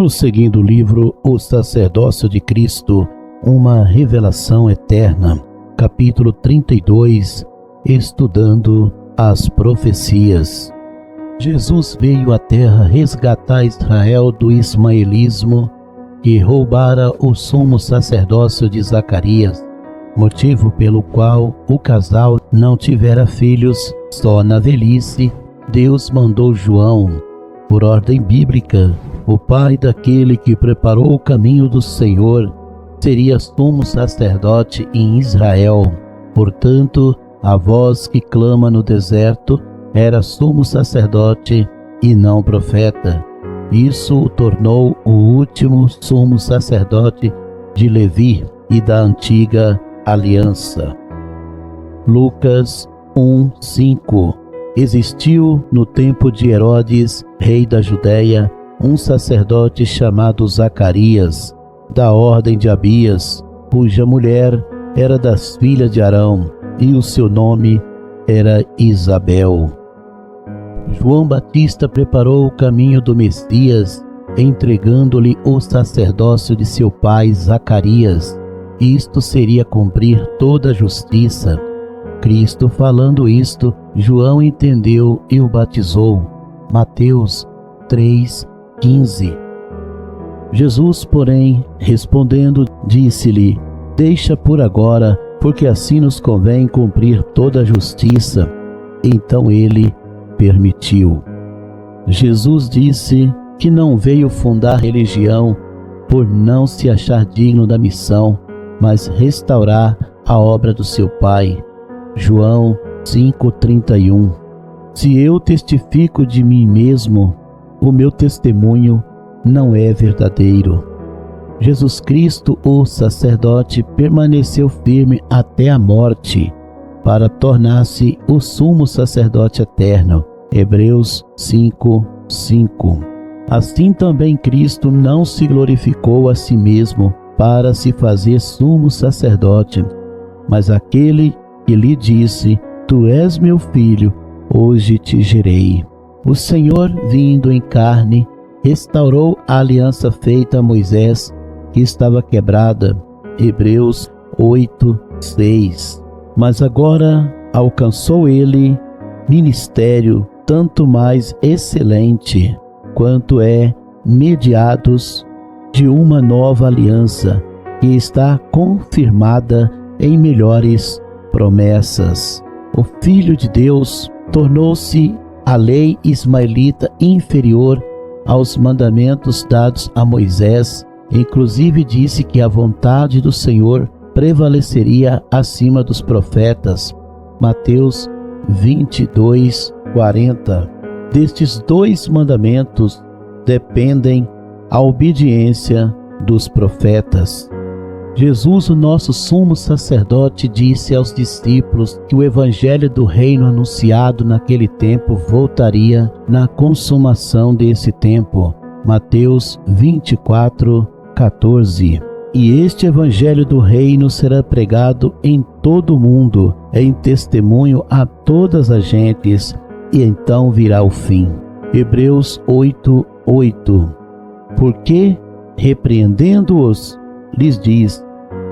Prosseguindo o livro O Sacerdócio de Cristo, uma revelação eterna, capítulo 32, estudando as profecias. Jesus veio à terra resgatar Israel do ismaelismo que roubara o sumo sacerdócio de Zacarias, motivo pelo qual o casal não tivera filhos. Só na velhice Deus mandou João, por ordem bíblica, o pai daquele que preparou o caminho do Senhor, seria sumo sacerdote em Israel. Portanto, a voz que clama no deserto era sumo sacerdote e não profeta. Isso o tornou o último sumo sacerdote de Levi e da antiga aliança. Lucas 1:5. Existiu no tempo de Herodes, rei da Judéia, um sacerdote chamado Zacarias, da ordem de Abias, cuja mulher era das filhas de Arão, e o seu nome era Isabel. João Batista preparou o caminho do Messias, entregando-lhe o sacerdócio de seu pai Zacarias. Isto seria cumprir toda a justiça. Cristo falando isto, João entendeu e o batizou. Mateus 3:15. Jesus, porém, respondendo, disse-lhe: Deixa por agora, porque assim nos convém cumprir toda a justiça. Então ele permitiu. Jesus disse que não veio fundar religião por não se achar digno da missão, mas restaurar a obra do seu Pai. João 5:31. Se eu testifico de mim mesmo, o meu testemunho não é verdadeiro. Jesus Cristo, o sacerdote, permaneceu firme até a morte, para tornar-se o sumo sacerdote eterno. Hebreus 5:5. Assim também Cristo não se glorificou a si mesmo para se fazer sumo sacerdote, mas aquele que lhe disse: Tu és meu filho, hoje te gerei. O Senhor, vindo em carne, restaurou a aliança feita a Moisés, que estava quebrada. Hebreus 8:6. Mas agora alcançou ele ministério tanto mais excelente, quanto é mediados de uma nova aliança, que está confirmada em melhores promessas. O Filho de Deus tornou-se a lei ismaelita inferior aos mandamentos dados a Moisés. Inclusive disse que a vontade do Senhor prevaleceria acima dos profetas. Mateus 22:40. Destes dois mandamentos dependem a obediência dos profetas. Jesus, o nosso sumo sacerdote, disse aos discípulos que o evangelho do reino anunciado naquele tempo voltaria na consumação desse tempo. Mateus 24:14. E este evangelho do reino será pregado em todo o mundo, em testemunho a todas as gentes, e então virá o fim. Hebreus 8:8. Porque, repreendendo-os, lhes diz: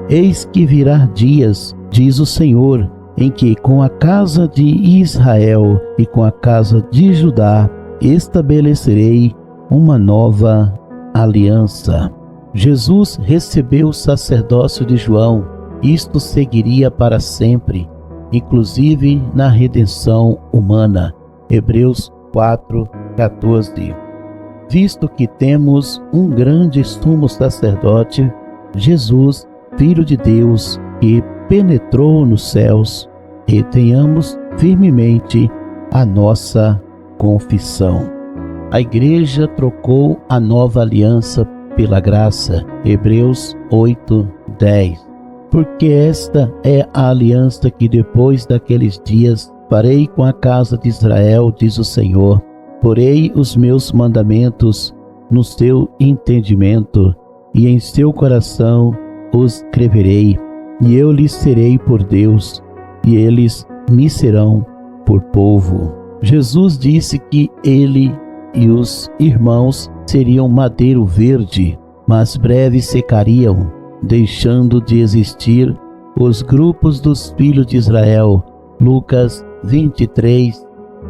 Eis que virá dias, diz o Senhor, em que com a casa de Israel e com a casa de Judá estabelecerei uma nova aliança. Jesus recebeu o sacerdócio de João. Isto seguiria para sempre, inclusive na redenção humana. Hebreus 4:14. Visto que temos um grande sumo sacerdote, Jesus, Filho de Deus, que penetrou nos céus, retenhamos firmemente a nossa confissão. A igreja trocou a nova aliança pela graça. Hebreus 8:10. Porque esta é a aliança que depois daqueles dias farei com a casa de Israel, diz o Senhor. Porei os meus mandamentos no seu entendimento, e em seu coração os escreverei, e eu lhes serei por Deus, e eles me serão por povo. Jesus disse que ele e os irmãos seriam madeiro verde, mas breve secariam, deixando de existir os grupos dos filhos de Israel. Lucas 23,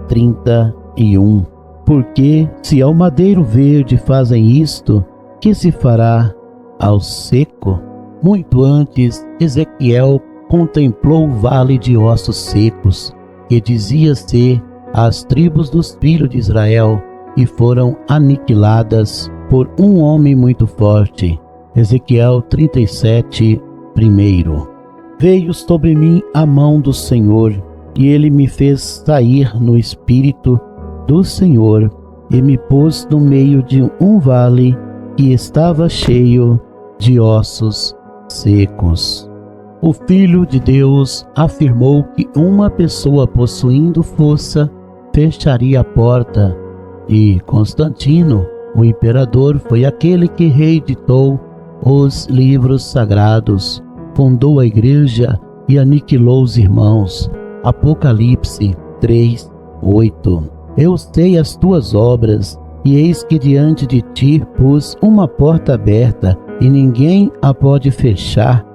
31. Porque se ao madeiro verde fazem isto, que se fará ao seco? Muito antes, Ezequiel contemplou o vale de ossos secos, que dizia ser as tribos dos filhos de Israel, e foram aniquiladas por um homem muito forte. Ezequiel 37, 1. Veio sobre mim a mão do Senhor, e ele me fez sair no espírito do Senhor, e me pôs no meio de um vale que estava cheio de ossos secos. O Filho de Deus afirmou que uma pessoa possuindo força fecharia a porta, e Constantino, o imperador, foi aquele que reeditou os livros sagrados, fundou a igreja e aniquilou os irmãos. Apocalipse 3, 8. Eu sei as tuas obras, e eis que diante de ti pus uma porta aberta, e ninguém a pode fechar,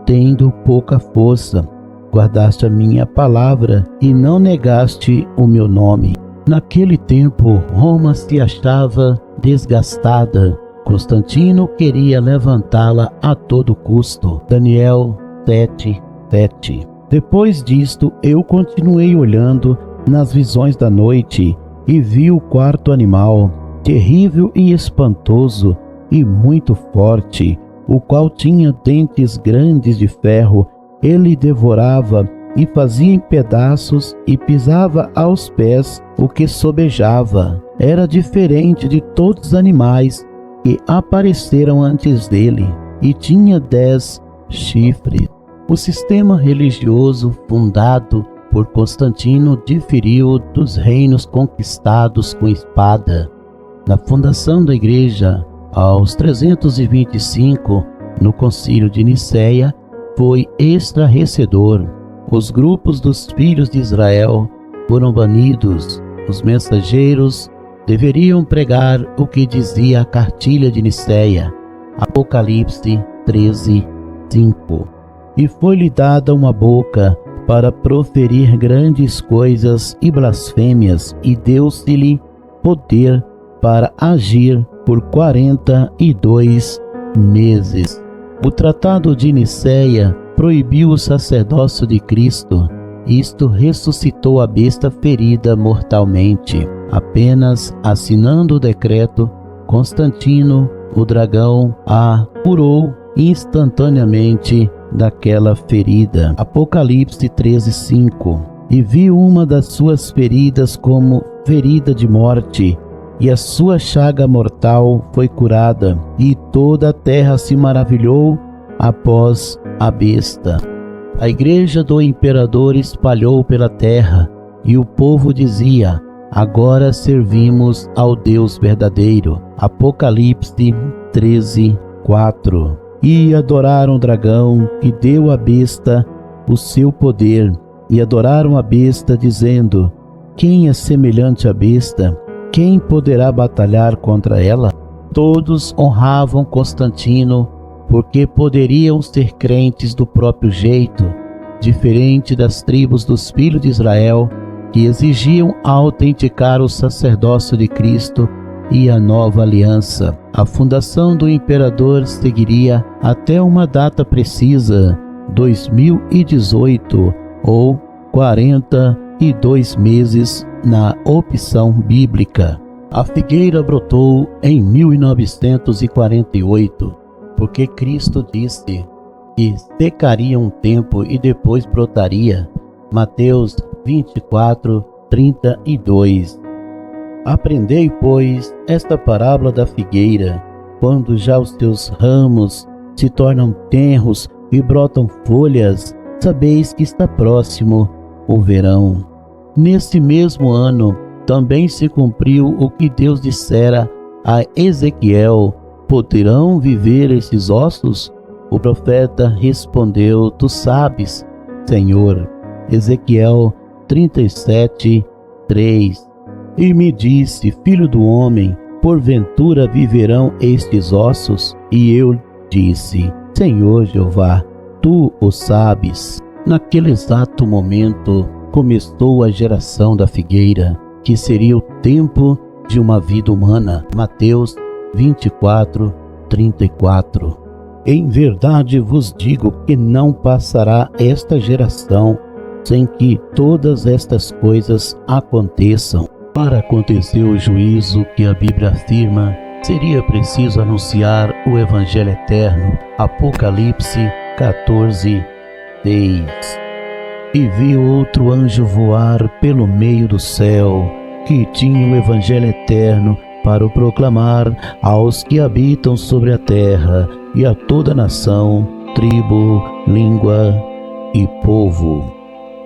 tendo pouca força. Guardaste a minha palavra, e não negaste o meu nome. Naquele tempo, Roma se achava desgastada. Constantino queria levantá-la a todo custo. Daniel 7, 7. Depois disto, eu continuei olhando nas visões da noite, e vi o quarto animal, terrível e espantoso, e muito forte, o qual tinha dentes grandes de ferro. Ele devorava e fazia em pedaços, e pisava aos pés o que sobejava. Era diferente de todos os animais que apareceram antes dele, e tinha 10 chifres. O sistema religioso fundado por Constantino diferiu dos reinos conquistados com espada. Na fundação da igreja, aos 325, no concílio de Nicéia, foi estarrecedor. Os grupos dos filhos de Israel foram banidos. Os mensageiros deveriam pregar o que dizia a cartilha de Nicéia. Apocalipse 13, 5. E foi-lhe dada uma boca para proferir grandes coisas e blasfêmias, e deu-se-lhe poder para agir por 42 meses. O Tratado de Nicéia proibiu o sacerdócio de Cristo. Isto ressuscitou a besta ferida mortalmente. Apenas assinando o decreto, Constantino, o dragão, a curou instantaneamente daquela ferida. Apocalipse 13, 5. E viu uma das suas feridas como ferida de morte, e a sua chaga mortal foi curada, e toda a terra se maravilhou após a besta. A igreja do imperador espalhou pela terra, e o povo dizia: agora servimos ao Deus verdadeiro. Apocalipse 13, 4. E adoraram o dragão, que deu à besta o seu poder, e adoraram a besta, dizendo: quem é semelhante à besta? Quem poderá batalhar contra ela? Todos honravam Constantino, porque poderiam ser crentes do próprio jeito, diferente das tribos dos filhos de Israel, que exigiam autenticar o sacerdócio de Cristo e a nova aliança. A fundação do imperador seguiria até uma data precisa, 2018, ou 42 meses na opção bíblica. A figueira brotou em 1948, porque Cristo disse que secaria um tempo e depois brotaria. Mateus 24, 32. Aprendei, pois, esta parábola da figueira. Quando já os seus ramos se tornam tenros e brotam folhas, sabeis que está próximo o verão. Nesse mesmo ano, também se cumpriu o que Deus dissera a Ezequiel: poderão viver esses ossos? O profeta respondeu: tu sabes, Senhor. Ezequiel 37, 3. E me disse: Filho do homem, porventura viverão estes ossos? E eu disse: Senhor Jeová, tu o sabes. Naquele exato momento começou a geração da figueira, que seria o tempo de uma vida humana. Mateus 24, 34. Em verdade vos digo que não passará esta geração sem que todas estas coisas aconteçam. Para acontecer o juízo que a Bíblia afirma, seria preciso anunciar o Evangelho eterno. Apocalipse 14, 6. E vi outro anjo voar pelo meio do céu, que tinha o Evangelho eterno para o proclamar aos que habitam sobre a terra e a toda nação, tribo, língua e povo.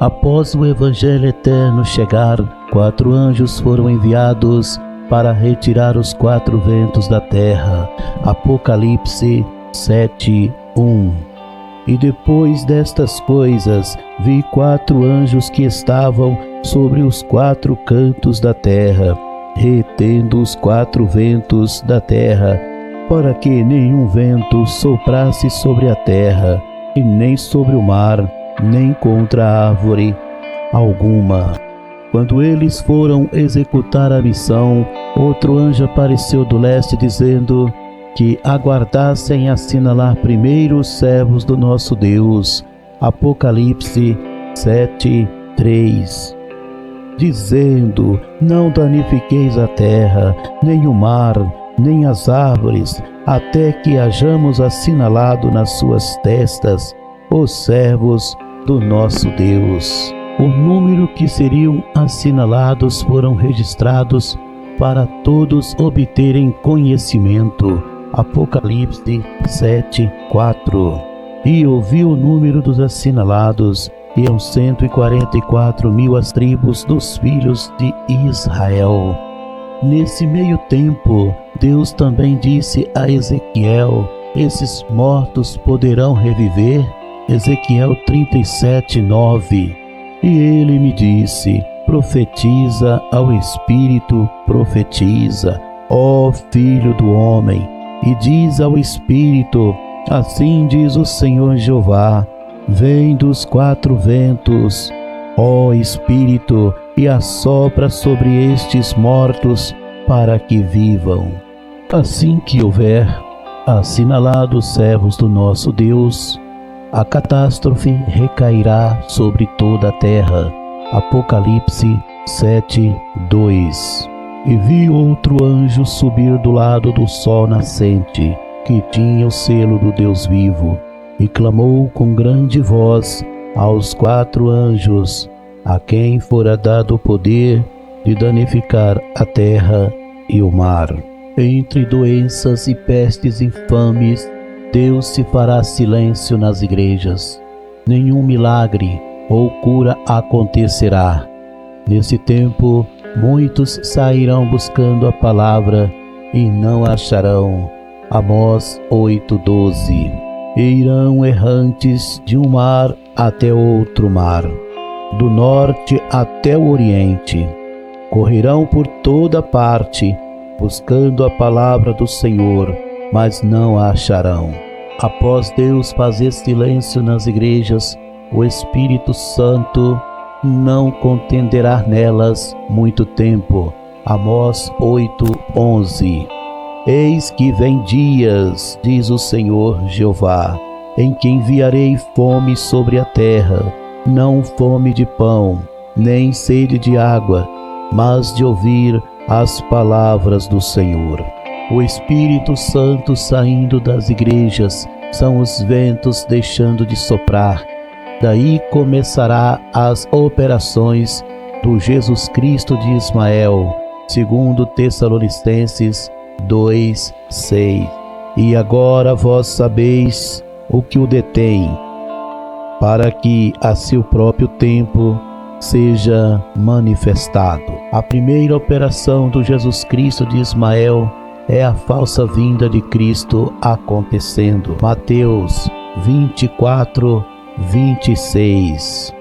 Após o Evangelho eterno chegar, 4 anjos foram enviados para retirar os 4 ventos da terra. Apocalipse 7, 1. E depois destas coisas, vi 4 anjos que estavam sobre os 4 cantos da terra, retendo os 4 ventos da terra, para que nenhum vento soprasse sobre a terra, e nem sobre o mar, nem contra árvore alguma. Quando eles foram executar a missão, outro anjo apareceu do leste, dizendo que aguardassem assinalar primeiro os servos do nosso Deus. Apocalipse 7, 3. Dizendo: não danifiqueis a terra, nem o mar, nem as árvores, até que hajamos assinalado nas suas testas os servos do nosso Deus. O número que seriam assinalados foram registrados para todos obterem conhecimento. Apocalipse 7, 4. E ouvi o número dos assinalados, e eram 144.000 as tribos dos filhos de Israel. Nesse meio tempo, Deus também disse a Ezequiel: esses mortos poderão reviver? Ezequiel 37, 9. E ele me disse: profetiza ao Espírito, profetiza, ó Filho do homem, e diz ao Espírito: assim diz o Senhor Jeová, vem dos 4 ventos, ó Espírito, e assopra sobre estes mortos para que vivam. Assim que houver assinalado os servos do nosso Deus, a catástrofe recairá sobre toda a terra. Apocalipse 7, 2. E vi outro anjo subir do lado do sol nascente, que tinha o selo do Deus vivo, e clamou com grande voz aos 4 anjos, a quem fora dado o poder de danificar a terra e o mar. Entre doenças e pestes infames, Deus se fará silêncio nas igrejas. Nenhum milagre ou cura acontecerá. Nesse tempo, muitos sairão buscando a palavra e não acharão. Amós 8:12. E irão errantes de um mar até outro mar, do norte até o oriente. Correrão por toda parte, buscando a palavra do Senhor, mas não a acharão. Após Deus fazer silêncio nas igrejas, o Espírito Santo não contenderá nelas muito tempo. Amós 8:11. Eis que vem dias, diz o Senhor Jeová, em que enviarei fome sobre a terra, não fome de pão, nem sede de água, mas de ouvir as palavras do Senhor. O Espírito Santo saindo das igrejas são os ventos deixando de soprar. Daí começará as operações do Jesus Cristo de Ismael, segundo Tessalonicenses 2, 6. E agora vós sabeis o que o detém, para que a seu próprio tempo seja manifestado. A primeira operação do Jesus Cristo de Ismael é a falsa vinda de Cristo acontecendo. Mateus 24, 26.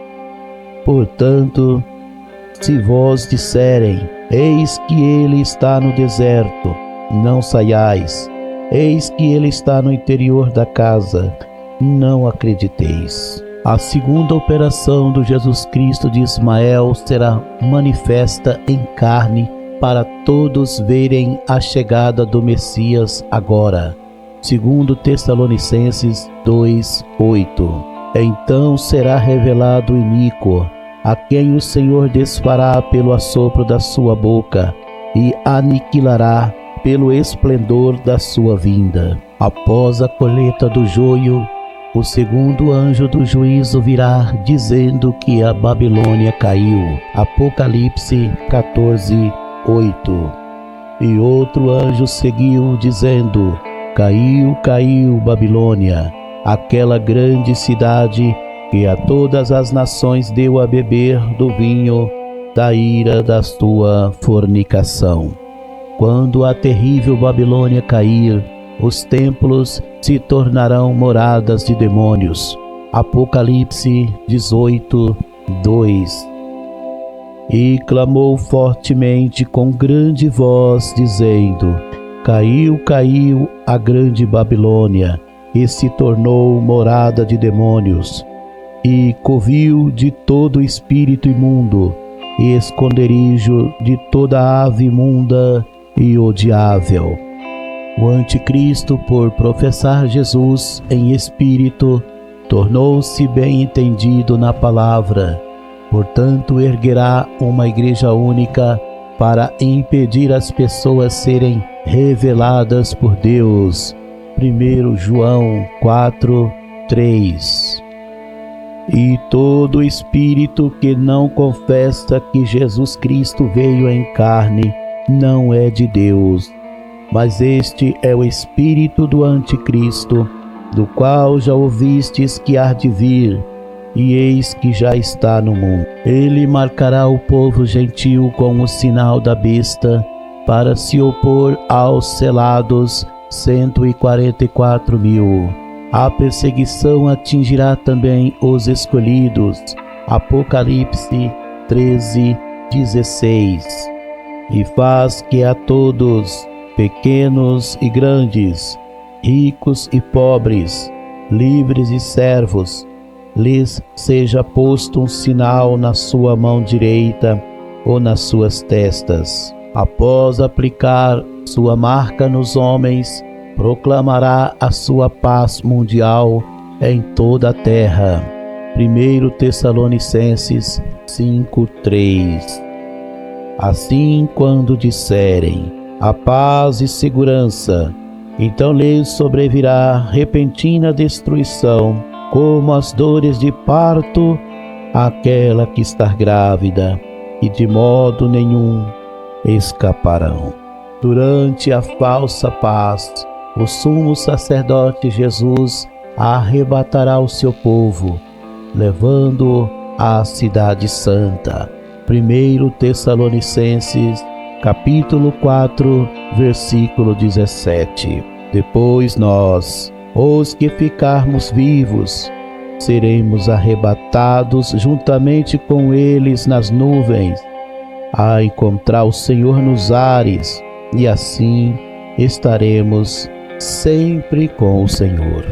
Portanto, se vós disserem: Eis que ele está no deserto, não saiais. Eis que ele está no interior da casa, não acrediteis. A segunda operação do Jesus Cristo de Ismael será manifesta em carne para todos verem a chegada do Messias agora. Segundo Tessalonicenses 2:8. Então será revelado o iníquo, a quem o Senhor desfará pelo assopro da sua boca e aniquilará pelo esplendor da sua vinda. Após a colheita do joio, o segundo anjo do juízo virá, dizendo que a Babilônia caiu. Apocalipse 14:8. E outro anjo seguiu, dizendo: Caiu, caiu Babilônia, aquela grande cidade que a todas as nações deu a beber do vinho da ira da sua fornicação. Quando a terrível Babilônia cair, os templos se tornarão moradas de demônios. Apocalipse 18:2. E clamou fortemente com grande voz, dizendo: Caiu, caiu a grande Babilônia, e se tornou morada de demônios, e covil de todo espírito imundo, e esconderijo de toda ave imunda e odiável. O anticristo, por professar Jesus em espírito, tornou-se bem entendido na palavra. Portanto, erguerá uma igreja única para impedir as pessoas serem reveladas por Deus. 1 João 4:3. E todo espírito que não confessa que Jesus Cristo veio em carne não é de Deus, mas este é o espírito do anticristo, do qual já ouvistes que há de vir, e eis que já está no mundo. Ele marcará o povo gentil com o sinal da besta, para se opor aos selados 144.000. A perseguição atingirá também os escolhidos. Apocalipse 13:16. E faz que a todos, pequenos e grandes, ricos e pobres, livres e servos, lhes seja posto um sinal na sua mão direita ou nas suas testas. Após aplicar sua marca nos homens, proclamará a sua paz mundial em toda a terra. 1 Tessalonicenses 5:3. Assim, quando disserem a paz e segurança, então lhes sobrevirá repentina destruição, como as dores de parto àquela que está grávida, e de modo nenhum escaparão. Durante a falsa paz, o sumo sacerdote Jesus arrebatará o seu povo, levando-o à cidade santa. 1 Tessalonicenses, capítulo 4, versículo 17. Depois nós, os que ficarmos vivos, seremos arrebatados juntamente com eles nas nuvens, a encontrar o Senhor nos ares, e assim estaremos sempre com o Senhor.